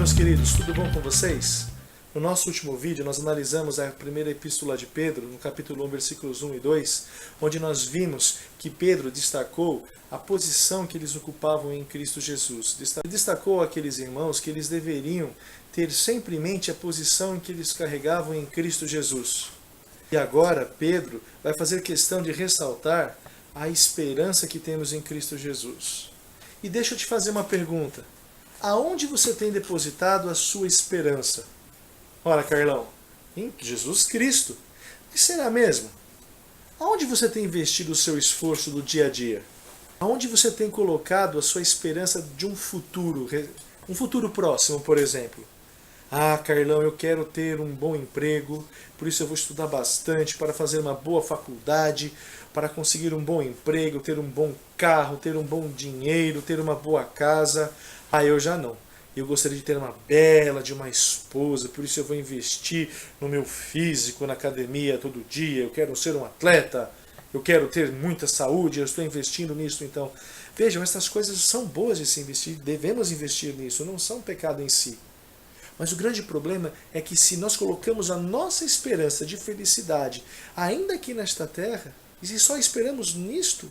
meus queridos, tudo bom com vocês? No nosso último vídeo nós analisamos a primeira epístola de Pedro, no capítulo 1, versículos 1 e 2, onde nós vimos que Pedro destacou a posição que eles ocupavam em Cristo Jesus. Destacou aqueles irmãos que eles deveriam ter sempre em mente a posição que eles carregavam em Cristo Jesus. E agora Pedro vai fazer questão de ressaltar a esperança que temos em Cristo Jesus. E deixa eu te fazer uma pergunta. Aonde você tem depositado a sua esperança? Ora, Carlão, em Jesus Cristo. E será mesmo? Aonde você tem investido o seu esforço do dia a dia? Aonde você tem colocado a sua esperança de um futuro próximo, por exemplo? Ah, Carlão, eu quero ter um bom emprego, por isso eu vou estudar bastante para fazer uma boa faculdade, para conseguir um bom emprego, ter um bom carro, ter um bom dinheiro, ter uma boa casa. Ah, eu já não. Eu gostaria de ter uma bela de uma esposa, por isso eu vou investir no meu físico, na academia todo dia, eu quero ser um atleta, eu quero ter muita saúde, eu estou investindo nisso. Então, vejam, essas coisas são boas de se investir, devemos investir nisso, não são pecado em si. Mas o grande problema é que se nós colocamos a nossa esperança de felicidade ainda aqui nesta terra, e se só esperamos nisto,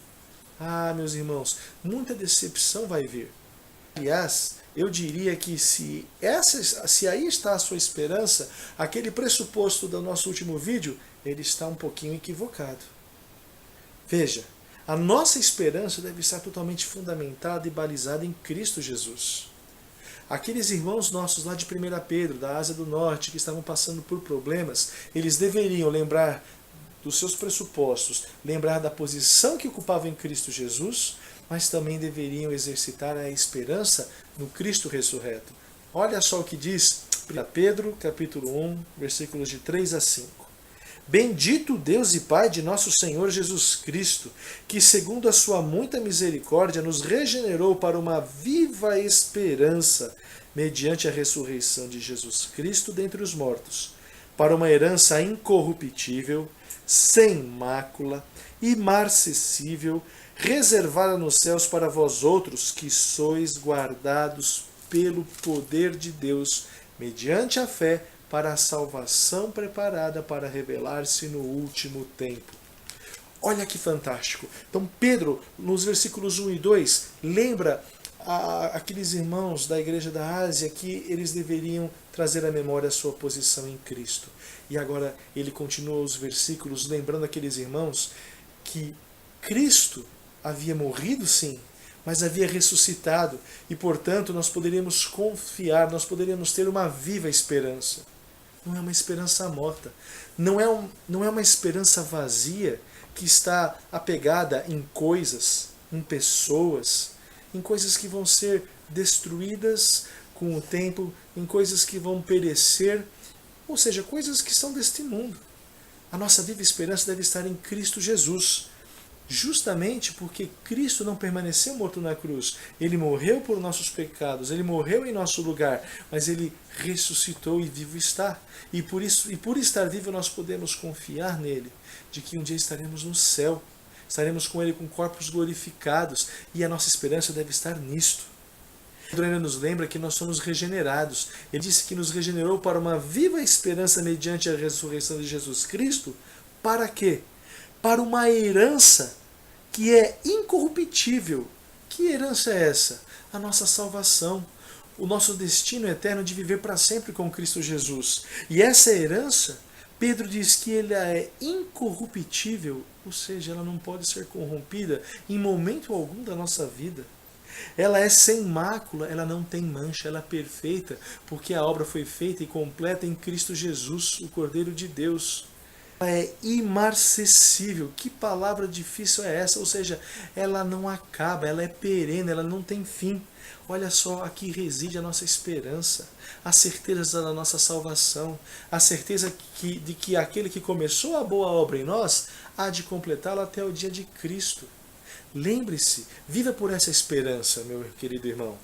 meus irmãos, muita decepção vai vir. Aliás, eu diria que se aí está a sua esperança, aquele pressuposto do nosso último vídeo, ele está um pouquinho equivocado. Veja, a nossa esperança deve estar totalmente fundamentada e balizada em Cristo Jesus. Aqueles irmãos nossos lá de 1 Pedro, da Ásia do Norte, que estavam passando por problemas, eles deveriam lembrar dos seus pressupostos, lembrar da posição que ocupavam em Cristo Jesus, mas também deveriam exercitar a esperança no Cristo ressurreto. Olha só o que diz 1 Pedro, capítulo 1, versículos de 3 a 5. Bendito Deus e Pai de nosso Senhor Jesus Cristo, que segundo a sua muita misericórdia nos regenerou para uma viva esperança, mediante a ressurreição de Jesus Cristo dentre os mortos, para uma herança incorruptível, sem mácula, imarcessível, reservada nos céus para vós outros, que sois guardados pelo poder de Deus, mediante a fé, para a salvação preparada para revelar-se no último tempo. Olha que fantástico! Então Pedro, nos versículos 1 e 2, lembra aqueles irmãos da igreja da Ásia que eles deveriam trazer à memória a sua posição em Cristo. E agora ele continua os versículos lembrando aqueles irmãos que Cristo havia morrido, sim, mas havia ressuscitado, e portanto nós poderíamos confiar, nós poderíamos ter uma viva esperança. Não é uma esperança morta, não é uma esperança vazia que está apegada em coisas, em pessoas, em coisas que vão ser destruídas com o tempo, em coisas que vão perecer, ou seja, coisas que são deste mundo. A nossa viva esperança deve estar em Cristo Jesus. Justamente porque Cristo não permaneceu morto na cruz. Ele morreu por nossos pecados, ele morreu em nosso lugar, mas ele ressuscitou e vivo está. E por estar vivo nós podemos confiar nele, de que um dia estaremos no céu, estaremos com ele com corpos glorificados, e a nossa esperança deve estar nisto. Pedro ainda nos lembra que nós somos regenerados. Ele disse que nos regenerou para uma viva esperança mediante a ressurreição de Jesus Cristo. Para quê? Para uma herança que é incorruptível. Que herança é essa? A nossa salvação. O nosso destino eterno de viver para sempre com Cristo Jesus. E essa herança, Pedro diz que ela é incorruptível, ou seja, ela não pode ser corrompida em momento algum da nossa vida. Ela é sem mácula, ela não tem mancha, ela é perfeita, porque a obra foi feita e completa em Cristo Jesus, o Cordeiro de Deus. Ela é imarcessível. Que palavra difícil é essa? Ou seja, ela não acaba, ela é perene, ela não tem fim. Olha só, aqui reside a nossa esperança, a certeza da nossa salvação, a certeza de que aquele que começou a boa obra em nós há de completá-la até o dia de Cristo. Lembre-se, viva por essa esperança, meu querido irmão.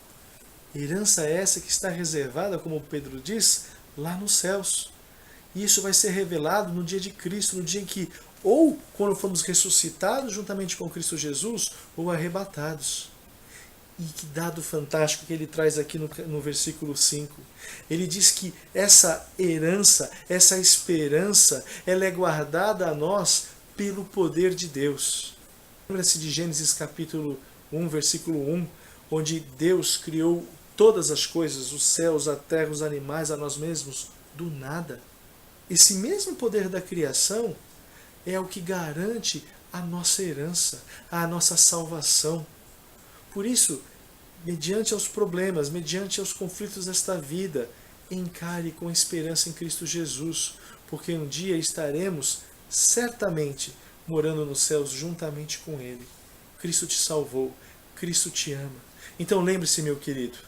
Herança essa que está reservada, como Pedro diz, lá nos céus. E isso vai ser revelado no dia de Cristo, no dia em que, ou quando formos ressuscitados juntamente com Cristo Jesus, ou arrebatados. E que dado fantástico que ele traz aqui no versículo 5. Ele diz que essa herança, essa esperança, ela é guardada a nós pelo poder de Deus. Lembra-se de Gênesis capítulo 1, versículo 1, onde Deus criou todas as coisas, os céus, a terra, os animais, a nós mesmos, do nada. Esse mesmo poder da criação é o que garante a nossa herança, a nossa salvação. Por isso, mediante aos problemas, mediante aos conflitos desta vida, encare com esperança em Cristo Jesus, porque um dia estaremos certamente morando nos céus juntamente com Ele. Cristo te salvou, Cristo te ama. Então lembre-se, meu querido,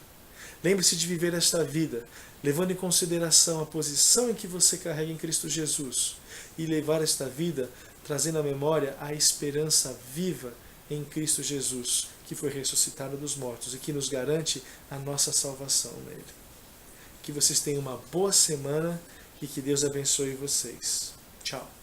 lembre-se de viver esta vida, levando em consideração a posição em que você carrega em Cristo Jesus, e levar esta vida trazendo à memória a esperança viva em Cristo Jesus, que foi ressuscitado dos mortos e que nos garante a nossa salvação nele. Que vocês tenham uma boa semana e que Deus abençoe vocês. Tchau.